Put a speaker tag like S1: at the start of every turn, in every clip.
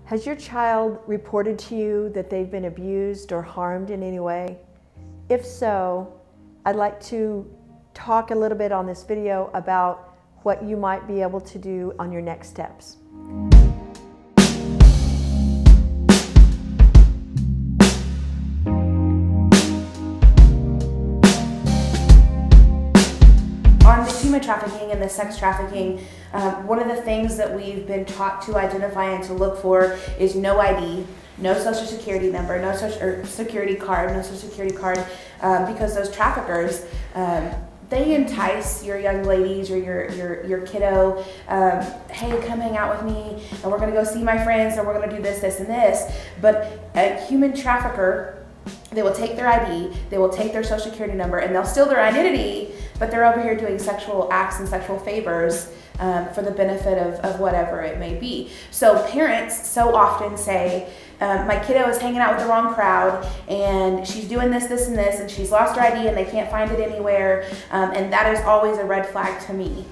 S1: Has your child reported to you that they've been abused or harmed in any way? If so, I'd like to talk a little bit on this video about what you might be able to do on your next steps.
S2: On the human trafficking and the sex trafficking, one of the things that we've been taught to identify and to look for is no ID, no social security number, no social security card, because those traffickers, they entice your young ladies or your kiddo, hey, come hang out with me, and we're gonna go see my friends, and we're gonna do this, this, and this. But a human trafficker, they will take their ID, they will take their social security number, and they'll steal their identity, but they're over here doing sexual acts and sexual favors for the benefit of whatever it may be. So parents so often say, my kiddo is hanging out with the wrong crowd, and she's doing this, this, and this, and she's lost her ID and they can't find it anywhere, and that is always a red flag to me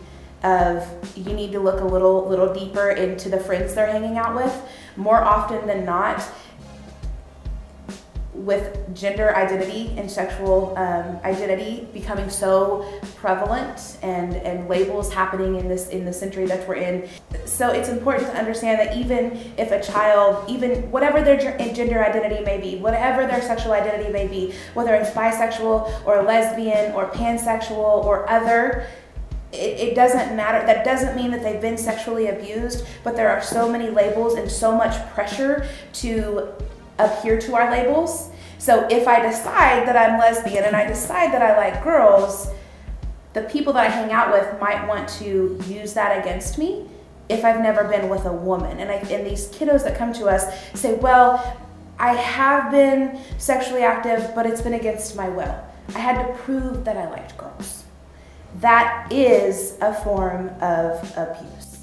S2: of you need to look a little deeper into the friends they're hanging out with. More often than not, with gender identity and sexual identity becoming so prevalent and labels happening in the century that we're in. So it's important to understand that even if a child, even whatever their gender identity may be, whatever their sexual identity may be, whether it's bisexual or lesbian or pansexual or other, it doesn't matter. That doesn't mean that they've been sexually abused, but there are so many labels and so much pressure to adhere to our labels. So if I decide that I'm lesbian and I decide that I like girls, the people that I hang out with might want to use that against me if I've never been with a woman. And these kiddos that come to us say, well, I have been sexually active, but it's been against my will. I had to prove that I liked girls. That is a form of abuse.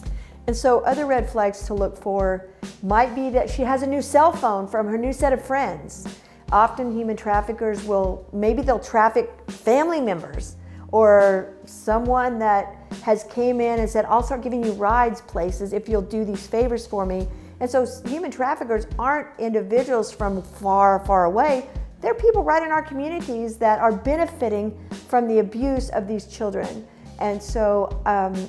S1: And so other red flags to look for might be that she has a new cell phone from her new set of friends. Often human traffickers they'll traffic family members or someone that has came in and said, I'll start giving you rides places if you'll do these favors for me. And so human traffickers aren't individuals from far, far away. They're people right in our communities that are benefiting from the abuse of these children. And so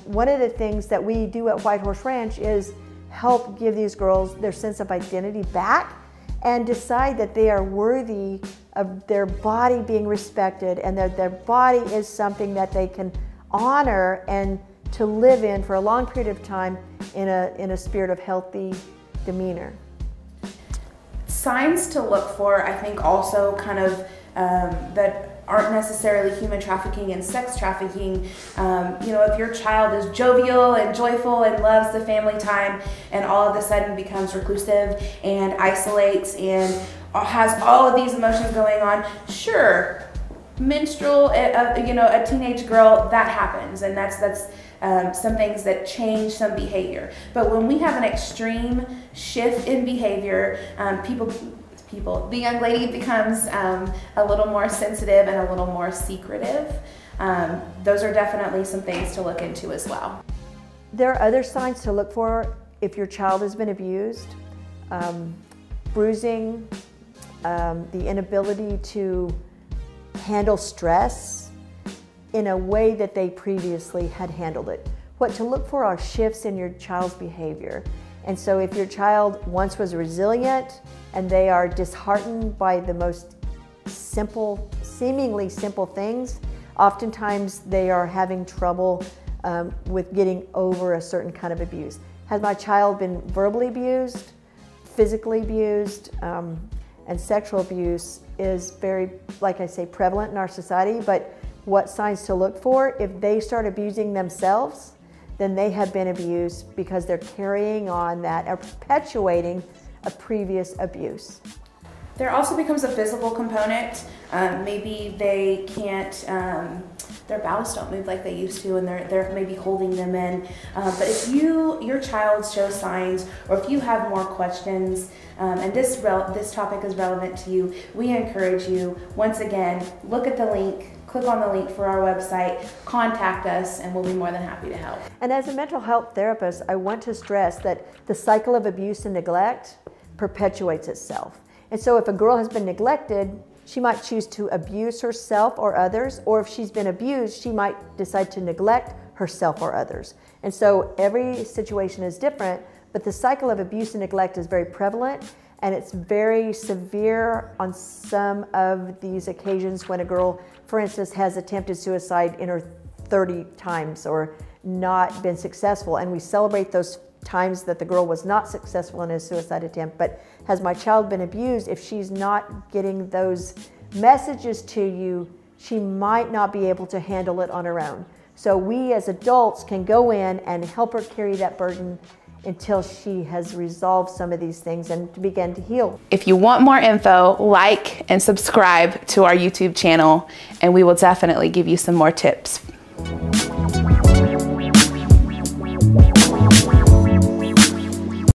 S1: one of the things that we do at White Horse Ranch is help give these girls their sense of identity back and decide that they are worthy of their body being respected and that their body is something that they can honor and to live in for a long period of time in a spirit of healthy demeanor.
S2: Signs to look for, I think, also kind of that aren't necessarily human trafficking and sex trafficking. You know, if your child is jovial and joyful and loves the family time and all of a sudden becomes reclusive and isolates and has all of these emotions going on, sure, menstrual, you know, a teenage girl, that happens, and that's some things that change some behavior. But when we have an extreme shift in behavior, the young lady becomes a little more sensitive and a little more secretive. Those are definitely some things to look into as well.
S1: There are other signs to look for if your child has been abused. Bruising, the inability to handle stress in a way that they previously had handled it. What to look for are shifts in your child's behavior. And so if your child once was resilient and they are disheartened by the most simple, seemingly simple things, oftentimes they are having trouble with getting over a certain kind of abuse. Has my child been verbally abused, physically abused, and sexual abuse is very, like I say, prevalent in our society, but what signs to look for? If they start abusing themselves, then they have been abused because they're carrying on that or perpetuating a previous abuse.
S2: There also becomes a physical component. Maybe they can't, their bowels don't move like they used to, and they're maybe holding them in. But if your child shows signs, or if you have more questions, and this topic is relevant to you, we encourage you, once again, look at the link click on the link for our website, contact us, and we'll be more than happy to help.
S1: And as a mental health therapist, I want to stress that the cycle of abuse and neglect perpetuates itself. And so if a girl has been neglected, she might choose to abuse herself or others, or if she's been abused, she might decide to neglect herself or others. And so every situation is different, but the cycle of abuse and neglect is very prevalent, and it's very severe on some of these occasions when a girl, for instance, has attempted suicide in her 30 times or not been successful, and we celebrate those times that the girl was not successful in a suicide attempt. But has my child been abused? If she's not getting those messages to you, she might not be able to handle it on her own. So we as adults can go in and help her carry that burden until she has resolved some of these things and to begin to heal.
S2: If you want more info, like and subscribe to our YouTube channel, and we will definitely give you some more tips.